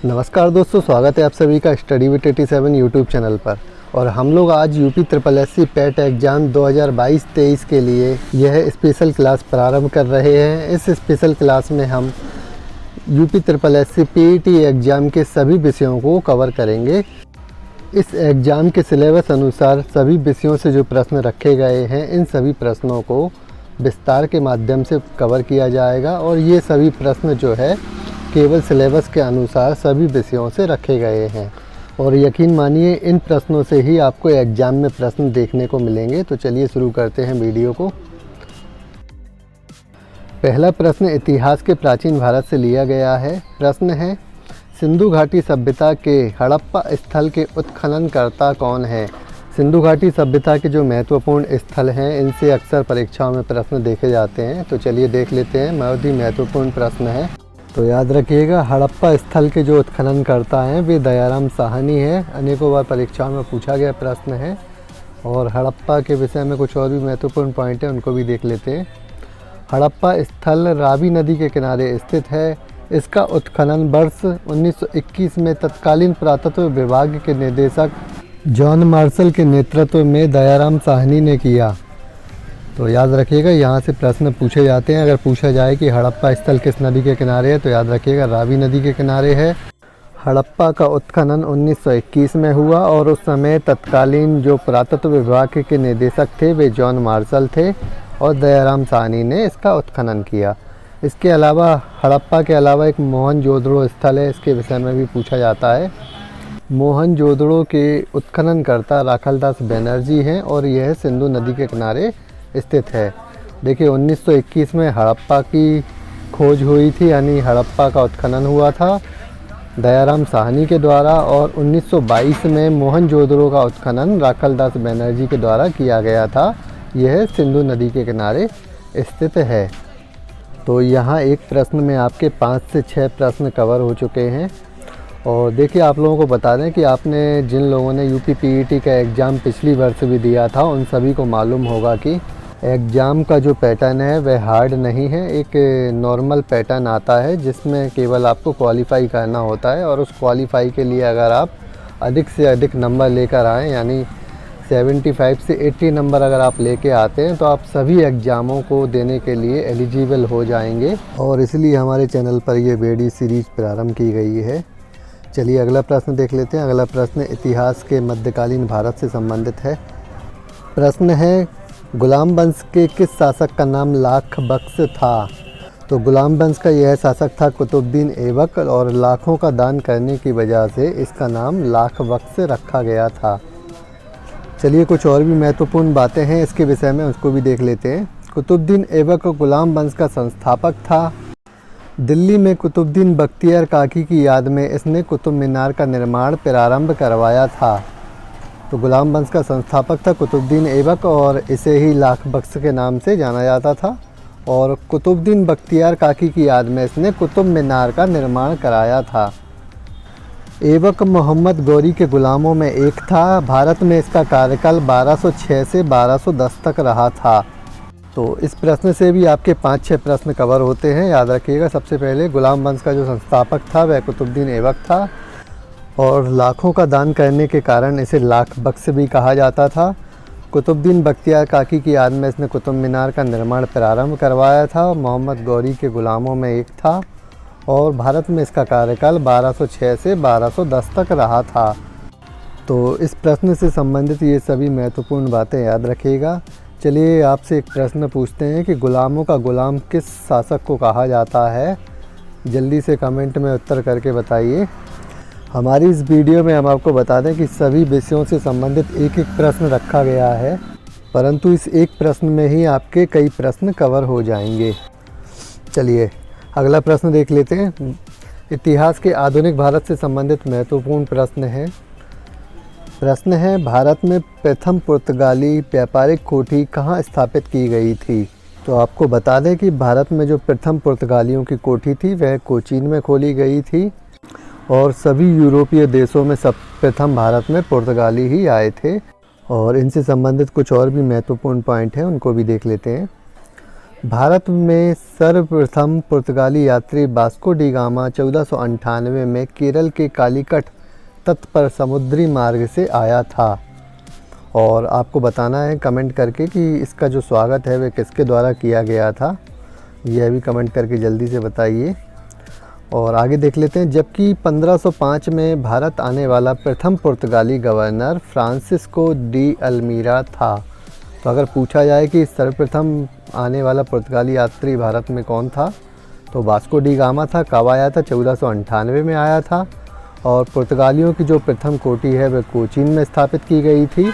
नमस्कार दोस्तों, स्वागत है आप सभी का स्टडी विद 87 यूट्यूब चैनल पर। और हम लोग आज यूपी SSSC पेट एग्ज़ाम 2022-23 के लिए यह स्पेशल क्लास प्रारंभ कर रहे हैं। इस स्पेशल क्लास में हम यूपी SSSC पीईटी एग्ज़ाम के सभी विषयों को कवर करेंगे। इस एग्ज़ाम के सिलेबस अनुसार सभी विषयों से जो प्रश्न रखे गए हैं, इन सभी प्रश्नों को विस्तार के माध्यम से कवर किया जाएगा। और ये सभी प्रश्न जो है केवल सिलेबस के अनुसार सभी विषयों से रखे गए हैं। और यकीन मानिए इन प्रश्नों से ही आपको एग्ज़ाम में प्रश्न देखने को मिलेंगे। तो चलिए शुरू करते हैं वीडियो को। पहला प्रश्न इतिहास के प्राचीन भारत से लिया गया है। प्रश्न है, सिंधु घाटी सभ्यता के हड़प्पा स्थल के उत्खननकर्ता कौन है? सिंधु घाटी सभ्यता के जो महत्वपूर्ण स्थल हैं, इनसे अक्सर परीक्षाओं में प्रश्न देखे जाते हैं। तो चलिए देख लेते हैं। बहुत ही महत्वपूर्ण प्रश्न है, तो याद रखिएगा। हड़प्पा स्थल के जो उत्खननकर्ता हैं वे दयाराम साहनी है। अनेकों बार परीक्षाओं में पूछा गया प्रश्न है। और हड़प्पा के विषय में कुछ और भी महत्वपूर्ण पॉइंट हैं, उनको भी देख लेते हैं। हड़प्पा स्थल रावी नदी के किनारे स्थित है। इसका उत्खनन वर्ष 1921 में तत्कालीन पुरातत्व विभाग के निदेशक जॉन मार्शल के नेतृत्व में दयाराम साहनी ने किया। तो याद रखिएगा, यहाँ से प्रश्न पूछे जाते हैं। अगर पूछा जाए कि हड़प्पा स्थल किस नदी के किनारे है, तो याद रखिएगा रावी नदी के किनारे है। हड़प्पा का उत्खनन 1921 में हुआ और उस समय तत्कालीन जो पुरातत्व विभाग के निदेशक थे वे जॉन मार्शल थे और दयाराम साहनी ने इसका उत्खनन किया। इसके अलावा हड़प्पा के अलावा एक मोहनजोदड़ो स्थल है, इसके विषय में भी पूछा जाता है। मोहनजोदड़ो के उत्खननकर्ता राखलदास बनर्जी हैं और यह सिंधु नदी के किनारे स्थित है। देखिए 1921 में हड़प्पा की खोज हुई थी, यानी हड़प्पा का उत्खनन हुआ था दयाराम साहनी के द्वारा। और 1922 में मोहनजोदड़ो का उत्खनन राखलदास बनर्जी के द्वारा किया गया था। यह सिंधु नदी के किनारे स्थित है। तो यहाँ एक प्रश्न में आपके 5 से 6 प्रश्न कवर हो चुके हैं। और देखिए आप लोगों को बता दें कि आपने जिन लोगों ने यूपी पीईटी का एग्ज़ाम पिछली वर्ष भी दिया था, उन सभी को मालूम होगा कि एग्ज़ाम का जो पैटर्न है वह हार्ड नहीं है। एक नॉर्मल पैटर्न आता है जिसमें केवल आपको क्वालिफाई करना होता है। और उस क्वालिफाई के लिए अगर आप अधिक से अधिक नंबर लेकर आएँ, यानी 75 से 80 नंबर अगर आप लेके आते हैं, तो आप सभी एग्ज़ामों को देने के लिए एलिजिबल हो जाएंगे। और इसलिए हमारे चैनल पर यह वीडियो सीरीज़ प्रारंभ की गई है। चलिए अगला प्रश्न देख लेते हैं। अगला प्रश्न इतिहास के मध्यकालीन भारत से संबंधित है। प्रश्न है, गुलाम वंश के किस शासक का नाम लाख बख्श था? तो गुलाम वंश का यह शासक था कुतुबुद्दीन ऐबक, और लाखों का दान करने की वजह से इसका नाम लाख बख्श रखा गया था। चलिए कुछ और भी महत्वपूर्ण बातें हैं इसके विषय में, उसको भी देख लेते हैं। कुतुबुद्दीन ऐबक गुलाम वंश का संस्थापक था। दिल्ली में कुतुबुद्दीन बख्तियार काकी की याद में इसने कुतुब मीनार का निर्माण प्रारंभ करवाया था। तो गुलाम वंश का संस्थापक था कुतुबुद्दीन ऐबक और इसे ही लाख बख्श के नाम से जाना जाता था। और कुतुबुद्दीन बख्तियार काकी की याद में इसने कुतुब मीनार का निर्माण कराया था। ऐबक मोहम्मद गौरी के गुलामों में एक था। भारत में इसका कार्यकाल 1206 से 1210 तक रहा था। तो इस प्रश्न से भी आपके 5-6 प्रश्न कवर होते हैं। याद रखिएगा, सबसे पहले गुलाम वंश का जो संस्थापक था वह कुतुबुद्दीन ऐबक था और लाखों का दान करने के कारण इसे लाख बख्श भी कहा जाता था। कुतुबुद्दीन बख्तियार काकी की याद में इसने कुतुब मीनार का निर्माण प्रारंभ करवाया था। मोहम्मद गौरी के गुलामों में एक था और भारत में इसका कार्यकाल 1206 से 1210 तक रहा था। तो इस प्रश्न से संबंधित ये सभी महत्वपूर्ण बातें याद रखिएगा। चलिए आपसे एक प्रश्न पूछते हैं कि गुलामों का गुलाम किस शासक को कहा जाता है? जल्दी से कमेंट में उत्तर करके बताइए। हमारी इस वीडियो में हम आपको बता दें कि सभी विषयों से संबंधित एक एक प्रश्न रखा गया है, परंतु इस एक प्रश्न में ही आपके कई प्रश्न कवर हो जाएंगे। चलिए अगला प्रश्न देख लेते हैं। इतिहास के आधुनिक भारत से संबंधित महत्वपूर्ण प्रश्न है। प्रश्न है, भारत में प्रथम पुर्तगाली व्यापारिक कोठी कहाँ स्थापित की गई थी? तो आपको बता दें कि भारत में जो प्रथम पुर्तगालियों की कोठी थी वह कोचीन में खोली गई थी। और सभी यूरोपीय देशों में सब प्रथम भारत में पुर्तगाली ही आए थे। और इनसे संबंधित कुछ और भी महत्वपूर्ण पॉइंट हैं, उनको भी देख लेते हैं। भारत में सर्वप्रथम पुर्तगाली यात्री वास्को डी गामा 1498 में केरल के कालीकट तट पर समुद्री मार्ग से आया था। और आपको बताना है कमेंट करके कि इसका जो स्वागत है वह किसके द्वारा किया गया था, यह भी कमेंट करके जल्दी से बताइए। और आगे देख लेते हैं। जबकि 1505 में भारत आने वाला प्रथम पुर्तगाली गवर्नर फ्रांसिस्को डी अल्मीरा था। तो अगर पूछा जाए कि सर्वप्रथम आने वाला पुर्तगाली यात्री भारत में कौन था, तो वास्को डी गामा था। कब आया था? 1498 में आया था। और पुर्तगालियों की जो प्रथम कोठी है वह कोचीन में स्थापित की गई थी।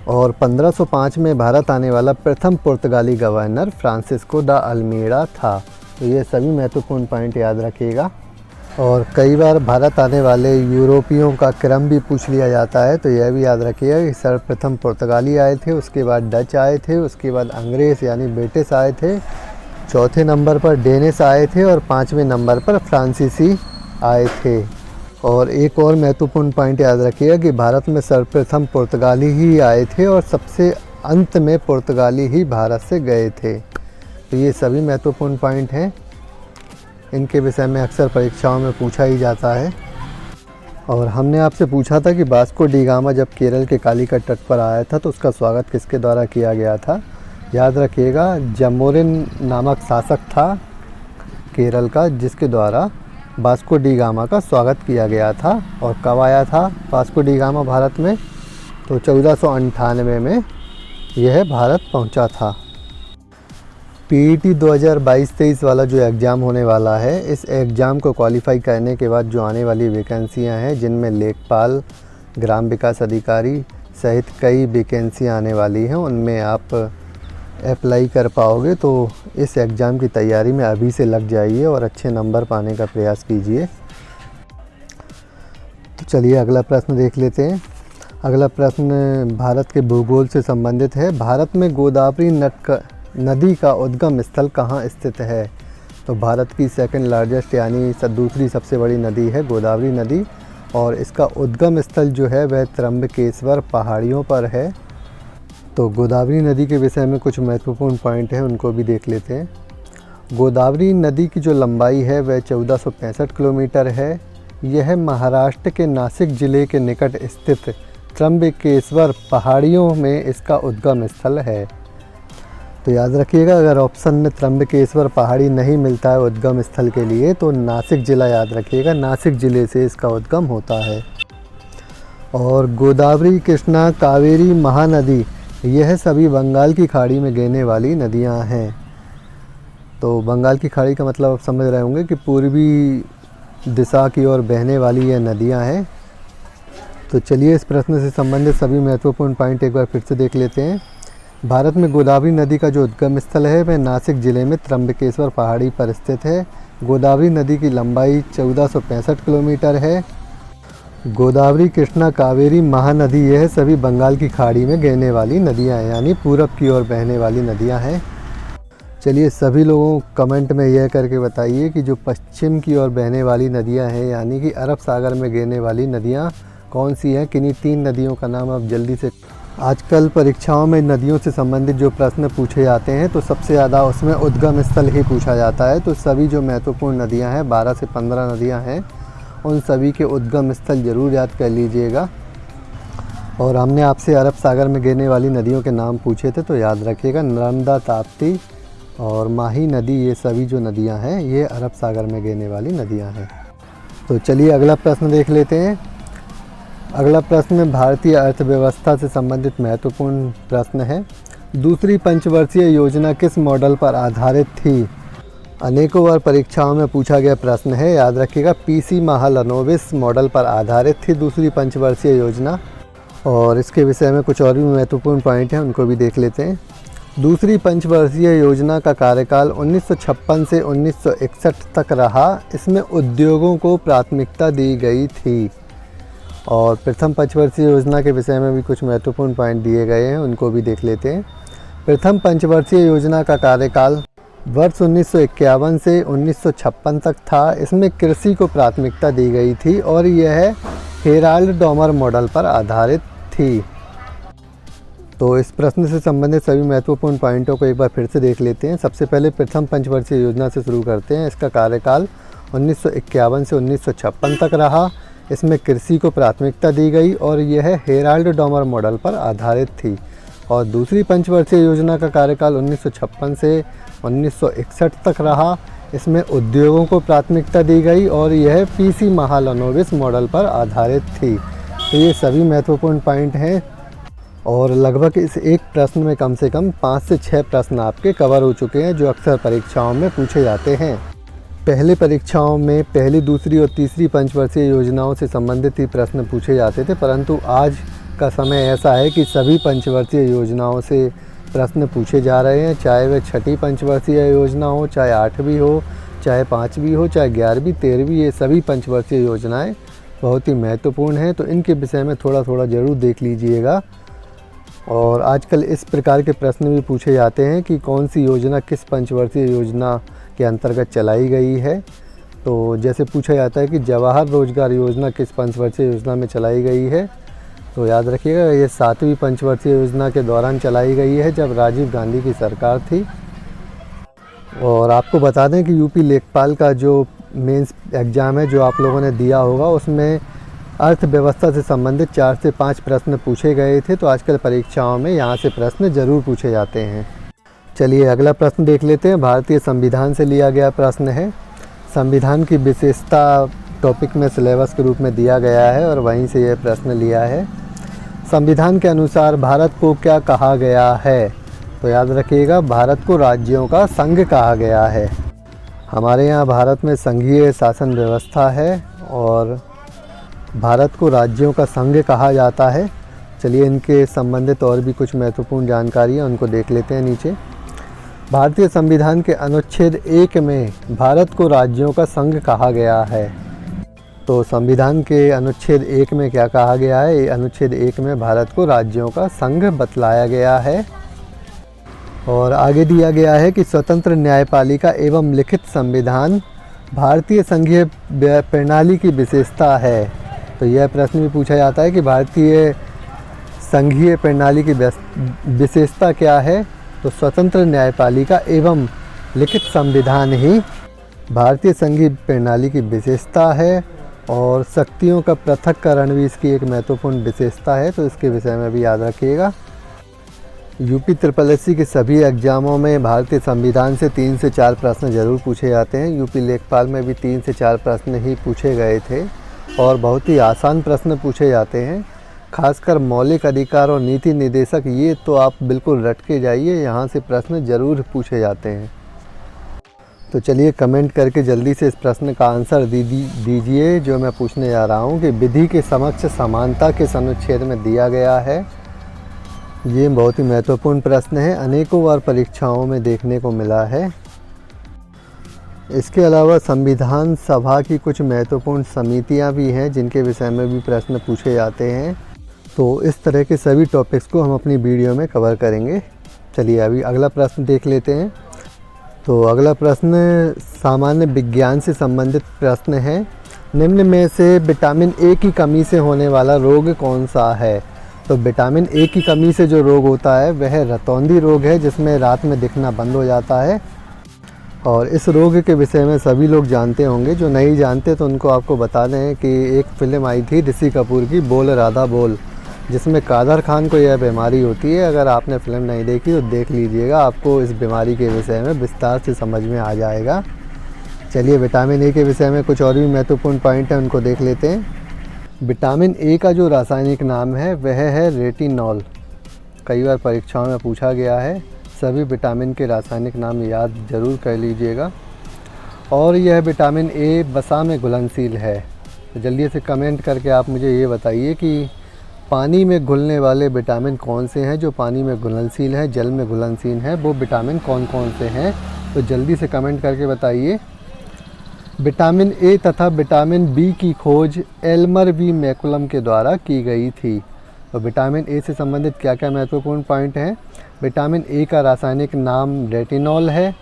और 1505 में भारत आने वाला प्रथम पुर्तगाली गवर्नर फ्रांसिस्को दा अल्मीरा था। तो ये सभी महत्वपूर्ण पॉइंट याद रखिएगा। और कई बार भारत आने वाले यूरोपियों का क्रम भी पूछ लिया जाता है, तो यह भी याद रखिएगा कि सर्वप्रथम पुर्तगाली आए थे, उसके बाद डच आए थे, उसके बाद अंग्रेज़ यानी ब्रिटिश आए थे, चौथे नंबर पर डेनिश आए थे और पाँचवें नंबर पर फ्रांसीसी आए थे। और एक और महत्वपूर्ण पॉइंट याद रखिएगा कि भारत में सर्वप्रथम पुर्तगाली ही आए थे और सबसे अंत में पुर्तगाली ही भारत से गए थे। तो ये सभी महत्वपूर्ण पॉइंट हैं, इनके विषय में अक्सर परीक्षाओं में पूछा ही जाता है। और हमने आपसे पूछा था कि वास्को डी गामा जब केरल के कालीकट तट पर आया था तो उसका स्वागत किसके द्वारा किया गया था। याद रखिएगा, जमोरिन नामक शासक था केरल का, जिसके द्वारा वास्को डी गामा का स्वागत किया गया था। और कब आया था वास्को डी गामा भारत में? तो 1498 में यह भारत पहुंचा था। पीईटी 2022-23 वाला जो एग्ज़ाम होने वाला है, इस एग्ज़ाम को क्वालिफाई करने के बाद जो आने वाली वैकेंसियां हैं, जिनमें लेखपाल, ग्राम विकास अधिकारी सहित कई वैकेंसियां आने वाली हैं, उनमें आप अप्लाई कर पाओगे। तो इस एग्ज़ाम की तैयारी में अभी से लग जाइए और अच्छे नंबर पाने का प्रयास कीजिए। तो चलिए अगला प्रश्न देख लेते हैं। अगला प्रश्न भारत के भूगोल से संबंधित है। भारत में गोदावरी नदी का उद्गम स्थल कहाँ स्थित है? तो भारत की सेकंड लार्जेस्ट यानी दूसरी सबसे बड़ी नदी है गोदावरी नदी, और इसका उद्गम स्थल जो है वह त्र्यंबकेश्वर पहाड़ियों पर है। तो गोदावरी नदी के विषय में कुछ महत्वपूर्ण पॉइंट हैं, उनको भी देख लेते हैं। गोदावरी नदी की जो लंबाई है वह 1465 किलोमीटर है। यह महाराष्ट्र के नासिक ज़िले के निकट स्थित त्र्यंबकेश्वर पहाड़ियों में इसका उद्गम स्थल है। तो याद रखिएगा, अगर ऑप्शन में त्र्यंबकेश्वर पहाड़ी नहीं मिलता है उद्गम स्थल के लिए, तो नासिक ज़िला याद रखिएगा, नासिक ज़िले से इसका उद्गम होता है। और गोदावरी, कृष्णा, कावेरी, महानदी यह सभी बंगाल की खाड़ी में गिरने वाली नदियां हैं। तो बंगाल की खाड़ी का मतलब आप समझ रहे होंगे कि पूर्वी दिशा की ओर बहने वाली यह नदियां हैं। तो चलिए इस प्रश्न से संबंधित सभी महत्वपूर्ण पॉइंट एक बार फिर से देख लेते हैं। भारत में गोदावरी नदी का जो उद्गम स्थल है वह नासिक ज़िले में त्र्यंबकेश्वर पहाड़ी पर स्थित है। गोदावरी नदी की लंबाई 1465 किलोमीटर है। गोदावरी, कृष्णा, कावेरी, महानदी यह सभी बंगाल की खाड़ी में गिरने वाली नदियां हैं, यानी पूरब की ओर बहने वाली नदियां हैं। चलिए सभी लोगों कमेंट में यह करके बताइए कि जो पश्चिम की ओर बहने वाली नदियां हैं, यानी कि अरब सागर में गिरने वाली नदियां कौन सी हैं। किन्हीं 3 नदियों का नाम आप जल्दी से। आजकल परीक्षाओं में नदियों से संबंधित जो प्रश्न पूछे जाते हैं तो सबसे ज़्यादा उसमें उद्गम स्थल ही पूछा जाता है। तो सभी जो महत्वपूर्ण नदियां हैं, 12 से 15 नदियां हैं, उन सभी के उद्गम स्थल ज़रूर याद कर लीजिएगा। और हमने आपसे अरब सागर में गिरने वाली नदियों के नाम पूछे थे, तो याद रखिएगा, नर्मदा, ताप्ती और माही नदी, ये सभी जो नदियां हैं ये अरब सागर में गिरने वाली नदियां हैं। तो चलिए अगला प्रश्न देख लेते हैं। अगला प्रश्न भारतीय अर्थव्यवस्था से संबंधित महत्वपूर्ण प्रश्न है। दूसरी पंचवर्षीय योजना किस मॉडल पर आधारित थी? अनेकों बार परीक्षाओं में पूछा गया प्रश्न है, याद रखिएगा। पीसी महालनोबिस मॉडल पर आधारित थी दूसरी पंचवर्षीय योजना। और इसके विषय में कुछ और भी महत्वपूर्ण पॉइंट हैं, उनको भी देख लेते हैं। दूसरी पंचवर्षीय योजना का कार्यकाल 1956 से 1961 तक रहा। इसमें उद्योगों को प्राथमिकता दी गई थी। और प्रथम पंचवर्षीय योजना के विषय में भी कुछ महत्वपूर्ण पॉइंट दिए गए हैं, उनको भी देख लेते हैं। प्रथम पंचवर्षीय योजना का कार्यकाल वर्ष 1951 से 1956 तक था। इसमें कृषि को प्राथमिकता दी गई थी और यह हेराल्ड डॉमर मॉडल पर आधारित थी। तो इस प्रश्न से संबंधित सभी महत्वपूर्ण पॉइंटों को एक बार फिर से देख लेते हैं। सबसे पहले प्रथम पंचवर्षीय योजना से शुरू करते हैं। इसका कार्यकाल 1951 से 1956 तक रहा। इसमें कृषि को प्राथमिकता दी गई और यह हेराल्ड डॉमर मॉडल पर आधारित थी। और दूसरी पंचवर्षीय योजना का कार्यकाल 1956 से 1961 तक रहा। इसमें उद्योगों को प्राथमिकता दी गई और यह पीसी महालनोबिस मॉडल पर आधारित थी। तो ये सभी महत्वपूर्ण पॉइंट हैं और लगभग इस एक प्रश्न में कम से कम 5 से 6 प्रश्न आपके कवर हो चुके हैं जो अक्सर परीक्षाओं में पूछे जाते हैं। पहले परीक्षाओं में पहली, दूसरी और तीसरी पंचवर्षीय योजनाओं से संबंधित ही प्रश्न पूछे जाते थे, परंतु आज का समय ऐसा है कि सभी पंचवर्षीय योजनाओं से प्रश्न पूछे जा रहे हैं, चाहे वह छठी पंचवर्षीय योजना हो, चाहे 8वीं हो, चाहे 5वीं हो, चाहे 11वीं, 13वीं, ये सभी पंचवर्षीय योजनाएं बहुत ही महत्वपूर्ण हैं। तो इनके विषय में थोड़ा थोड़ा ज़रूर देख लीजिएगा। और आजकल इस प्रकार के प्रश्न भी पूछे जाते हैं कि कौन सी योजना किस पंचवर्षीय योजना के अंतर्गत चलाई गई है। तो जैसे पूछा जाता है कि जवाहर रोजगार योजना किस पंचवर्षीय योजना में चलाई गई है, तो याद रखिएगा ये 7वीं पंचवर्षीय योजना के दौरान चलाई गई है जब राजीव गांधी की सरकार थी। और आपको बता दें कि यूपी लेखपाल का जो मेंस एग्ज़ाम है जो आप लोगों ने दिया होगा उसमें अर्थव्यवस्था से संबंधित 4 से 5 प्रश्न पूछे गए थे। तो आजकल परीक्षाओं में यहाँ से प्रश्न ज़रूर पूछे जाते हैं। चलिए अगला प्रश्न देख लेते हैं। भारतीय संविधान से लिया गया प्रश्न है। संविधान की विशेषता टॉपिक में सिलेबस के रूप में दिया गया है और वहीं से यह प्रश्न लिया है। संविधान के अनुसार भारत को क्या कहा गया है? तो याद रखिएगा भारत को राज्यों का संघ कहा गया है। हमारे यहाँ भारत में संघीय शासन व्यवस्था है और भारत को राज्यों का संघ कहा जाता है। चलिए इनके संबंधित और भी कुछ महत्वपूर्ण जानकारी है उनको देख लेते हैं नीचे। भारतीय संविधान के अनुच्छेद 1 में भारत को राज्यों का संघ कहा गया है। तो संविधान के अनुच्छेद 1 में क्या कहा गया है? अनुच्छेद 1 में भारत को राज्यों का संघ बतलाया गया है। और आगे दिया गया है कि स्वतंत्र न्यायपालिका एवं लिखित संविधान भारतीय संघीय प्रणाली की विशेषता है। तो यह प्रश्न भी पूछा जाता है कि भारतीय संघीय प्रणाली की विशेषता क्या है? तो स्वतंत्र न्यायपालिका एवं लिखित संविधान ही भारतीय संघीय प्रणाली की विशेषता है और शक्तियों का पृथक्करण भी इसकी एक महत्वपूर्ण विशेषता है। तो इसके विषय में भी याद रखिएगा। यूपी SSSC के सभी एग्ज़ामों में भारतीय संविधान से 3 से 4 प्रश्न ज़रूर पूछे जाते हैं। यूपी लेखपाल में भी 3 से 4 प्रश्न ही पूछे गए थे और बहुत ही आसान प्रश्न पूछे जाते हैं। खासकर मौलिक अधिकार और नीति निर्देशक, ये तो आप बिल्कुल रट के जाइए, यहाँ से प्रश्न ज़रूर पूछे जाते हैं। तो चलिए कमेंट करके जल्दी से इस प्रश्न का आंसर दीजिए जो मैं पूछने जा रहा हूँ कि विधि के समक्ष समानता किस अनुच्छेद में दिया गया है। ये बहुत ही महत्वपूर्ण प्रश्न है, अनेकों बार परीक्षाओं में देखने को मिला है। इसके अलावा संविधान सभा की कुछ महत्वपूर्ण समितियां भी हैं जिनके विषय में भी प्रश्न पूछे जाते हैं। तो इस तरह के सभी टॉपिक्स को हम अपनी वीडियो में कवर करेंगे। चलिए अभी अगला प्रश्न देख लेते हैं। तो अगला प्रश्न सामान्य विज्ञान से संबंधित प्रश्न है। निम्न में से विटामिन ए की कमी से होने वाला रोग कौन सा है? तो विटामिन ए की कमी से जो रोग होता है वह रतौंधी रोग है, जिसमें रात में दिखना बंद हो जाता है। और इस रोग के विषय में सभी लोग जानते होंगे, जो नहीं जानते तो उनको आपको बता दें कि एक फ़िल्म आई थी ऋषि कपूर की, बोल राधा बोल, जिसमें कादर खान को यह बीमारी होती है। अगर आपने फ़िल्म नहीं देखी तो देख लीजिएगा, आपको इस बीमारी के विषय में विस्तार से समझ में आ जाएगा। चलिए विटामिन ए के विषय में कुछ और भी महत्वपूर्ण पॉइंट हैं उनको देख लेते हैं। विटामिन ए का जो रासायनिक नाम है वह है रेटिनॉल। कई बार परीक्षाओं में पूछा गया है, सभी विटामिन के रासायनिक नाम याद ज़रूर कर लीजिएगा। और यह विटामिन ए वसा में घुलनशील है। तो जल्दी से कमेंट करके आप मुझे ये बताइए कि पानी में घुलने वाले विटामिन कौन से हैं जो पानी में घुलनशील हैं, जल में घुलनशील हैं, वो विटामिन कौन कौन से हैं? तो जल्दी से कमेंट करके बताइए। विटामिन ए तथा विटामिन बी की खोज एल्मर वी मैकुलम के द्वारा की गई थी। तो विटामिन ए से संबंधित क्या क्या महत्वपूर्ण पॉइंट हैं? विटामिन ए का रासायनिक नाम रेटिनॉल है,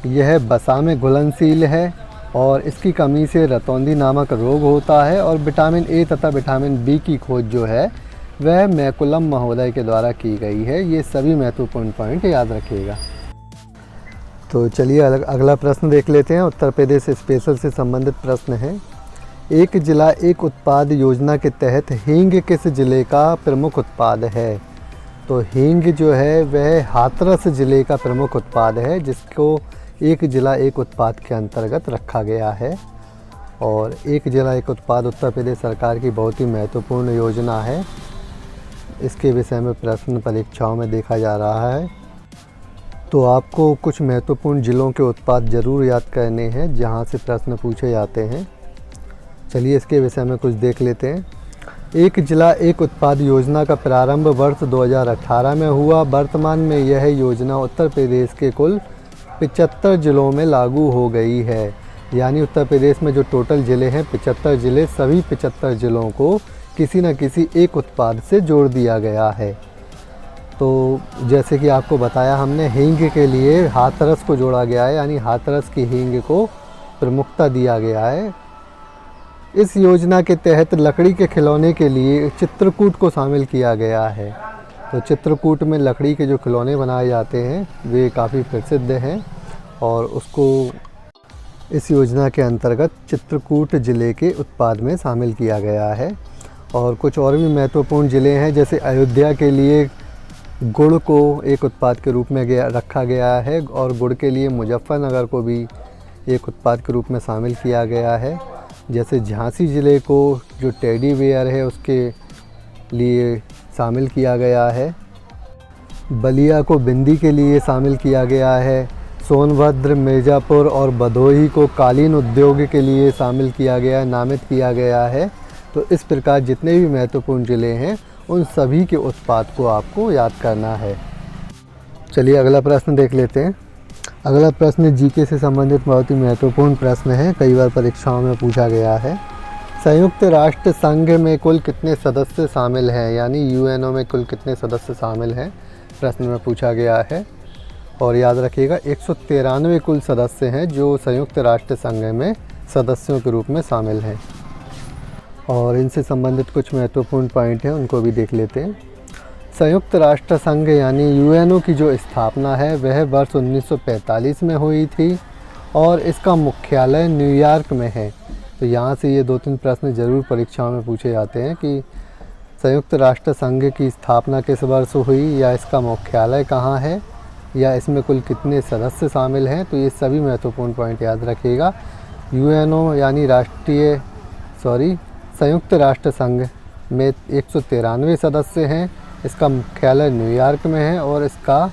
यह वसा में घुलनशील है और इसकी कमी से रतौंधी नामक रोग होता है। और विटामिन ए तथा विटामिन बी की खोज जो है वह मैकुलम महोदय के द्वारा की गई है। ये सभी महत्वपूर्ण पॉइंट याद रखिएगा। तो चलिए अगला प्रश्न देख लेते हैं। उत्तर प्रदेश स्पेशल से संबंधित प्रश्न है। एक जिला एक उत्पाद योजना के तहत हींग किस जिले का प्रमुख उत्पाद है? तो हींग जो है वह हाथरस जिले का प्रमुख उत्पाद है, जिसको एक जिला एक उत्पाद के अंतर्गत रखा गया है। और एक जिला एक उत्पाद उत्तर प्रदेश सरकार की बहुत ही महत्वपूर्ण योजना है। इसके विषय में प्रश्न परीक्षाओं में देखा जा रहा है। तो आपको कुछ महत्वपूर्ण जिलों के उत्पाद ज़रूर याद करने हैं जहां से प्रश्न पूछे जाते हैं। चलिए इसके विषय में कुछ देख लेते हैं। एक जिला एक उत्पाद योजना का प्रारंभ वर्ष 2018 में हुआ। वर्तमान में यह योजना उत्तर प्रदेश के कुल 75 जिलों में लागू हो गई है। यानी उत्तर प्रदेश में जो टोटल ज़िले हैं 75 ज़िले, सभी 75 ज़िलों को किसी न किसी एक उत्पाद से जोड़ दिया गया है। तो जैसे कि आपको बताया हमने, हींग के लिए हाथरस को जोड़ा गया है, यानी हाथरस की हींग को प्रमुखता दिया गया है। इस योजना के तहत लकड़ी के खिलौने के लिए चित्रकूट को शामिल किया गया है। तो चित्रकूट में लकड़ी के जो खिलौने बनाए जाते हैं वे काफ़ी प्रसिद्ध हैं और उसको इस योजना के अंतर्गत चित्रकूट ज़िले के उत्पाद में शामिल किया गया है। और कुछ और भी महत्वपूर्ण ज़िले हैं, जैसे अयोध्या के लिए गुड़ को एक उत्पाद के रूप में रखा गया है और गुड़ के लिए मुजफ्फरनगर को भी एक उत्पाद के रूप में शामिल किया गया है। जैसे झांसी ज़िले को जो टेडी बेयर है उसके लिए शामिल किया गया है। बलिया को बिंदी के लिए शामिल किया गया है। सोनभद्र, मिर्ज़ापुर और भदोही को कालीन उद्योग के लिए शामिल किया गया है, नामित किया गया है। तो इस प्रकार जितने भी महत्वपूर्ण ज़िले हैं उन सभी के उत्पाद को आपको याद करना है। चलिए अगला प्रश्न देख लेते हैं। अगला प्रश्न जीके से संबंधित बहुत ही महत्वपूर्ण प्रश्न है, कई बार परीक्षाओं में पूछा गया है। संयुक्त राष्ट्र संघ में कुल कितने सदस्य शामिल हैं? यानी यूएनओ में कुल कितने सदस्य शामिल हैं, प्रश्न में पूछा गया है। और याद रखिएगा 193 कुल सदस्य हैं जो संयुक्त राष्ट्र संघ में सदस्यों के रूप में शामिल हैं। और इनसे संबंधित कुछ महत्वपूर्ण पॉइंट हैं, उनको भी देख लेते हैं। संयुक्त राष्ट्र संघ यानी यूएनओ की जो स्थापना है वह वर्ष 1945 में हुई थी और इसका मुख्यालय न्यूयॉर्क में है। तो यहाँ से ये 2-3 प्रश्न ज़रूर परीक्षाओं में पूछे जाते हैं कि संयुक्त राष्ट्र संघ की स्थापना किस वर्ष हुई, या इसका मुख्यालय कहाँ है, या इसमें कुल कितने सदस्य शामिल हैं। तो ये सभी महत्वपूर्ण पॉइंट याद रखिएगा। यूएनओ यानी संयुक्त राष्ट्र संघ में 193 सदस्य हैं। इसका मुख्यालय न्यूयॉर्क में है और इसका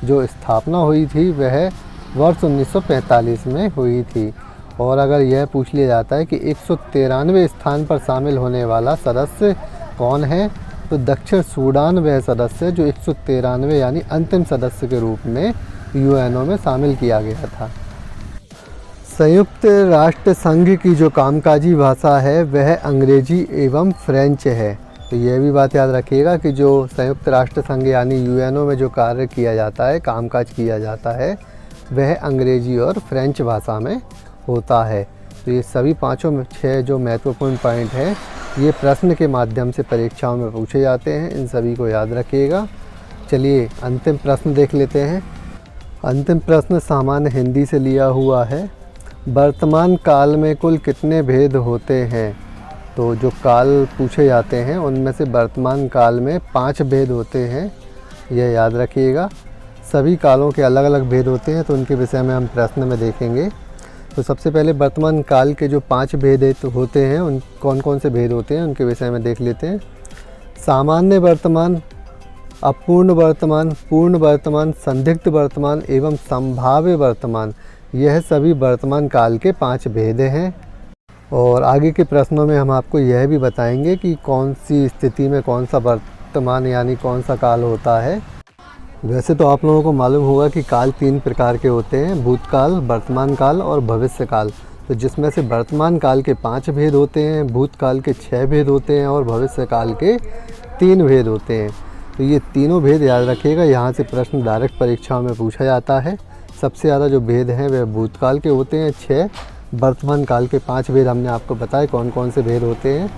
जो स्थापना हुई थी वह वर्ष 1945 में हुई थी। और अगर यह पूछ लिया जाता है कि 193 स्थान पर शामिल होने वाला सदस्य कौन है, तो दक्षिण सूडान वह सदस्य जो 193 यानी अंतिम सदस्य के रूप में यूएनओ में शामिल किया गया था। संयुक्त राष्ट्र संघ की जो कामकाजी भाषा है वह अंग्रेजी एवं फ्रेंच है। तो यह भी बात याद रखिएगा कि जो संयुक्त राष्ट्र संघ यानी यूएनओ में जो कार्य किया जाता है, कामकाज किया जाता है, वह अंग्रेजी और फ्रेंच भाषा में होता है। तो ये सभी 5-6 जो महत्वपूर्ण पॉइंट हैं ये प्रश्न के माध्यम से परीक्षाओं में पूछे जाते हैं, इन सभी को याद रखिएगा। चलिए अंतिम प्रश्न देख लेते हैं। अंतिम प्रश्न सामान्य हिंदी से लिया हुआ है। वर्तमान काल में कुल कितने भेद होते हैं? तो जो काल पूछे जाते हैं उनमें से वर्तमान काल में 5 भेद होते हैं, यह याद रखिएगा। सभी कालों के अलग अलग भेद होते हैं, तो उनके विषय में हम प्रश्न में देखेंगे। तो सबसे पहले वर्तमान काल के जो 5 भेद होते हैं, उन कौन कौन से भेद होते हैं उनके विषय में देख लेते हैं। सामान्य वर्तमान, अपूर्ण वर्तमान, पूर्ण वर्तमान, संदिग्ध वर्तमान एवं संभाव्य वर्तमान, यह सभी वर्तमान काल के 5 भेद हैं। और आगे के प्रश्नों में हम आपको यह भी बताएंगे कि कौन सी स्थिति में कौन सा वर्तमान यानी कौन सा काल होता है। वैसे तो आप लोगों को मालूम होगा कि काल 3 प्रकार के होते हैं, भूतकाल, वर्तमान काल और भविष्य काल। तो जिसमें से वर्तमान काल के 5 भेद होते हैं, भूतकाल के 6 भेद होते हैं और भविष्य काल के 3 भेद होते हैं। तो ये तीनों भेद याद रखिएगा, यहाँ से प्रश्न डायरेक्ट परीक्षाओं में पूछा जाता है। सबसे ज़्यादा जो भेद हैं वह भूतकाल के होते हैं 6, वर्तमान काल के 5 भेद हमने आपको बताए कौन कौन से भेद होते हैं।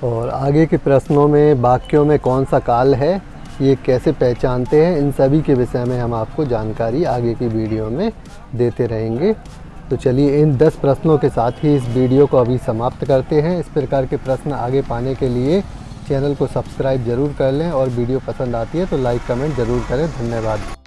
और आगे के प्रश्नों में वाक्यों में कौन सा काल है, ये कैसे पहचानते हैं, इन सभी के विषय में हम आपको जानकारी आगे की वीडियो में देते रहेंगे। तो चलिए इन 10 प्रश्नों के साथ ही इस वीडियो को अभी समाप्त करते हैं। इस प्रकार के प्रश्न आगे पाने के लिए चैनल को सब्सक्राइब ज़रूर कर लें और वीडियो पसंद आती है तो लाइक कमेंट ज़रूर करें। धन्यवाद।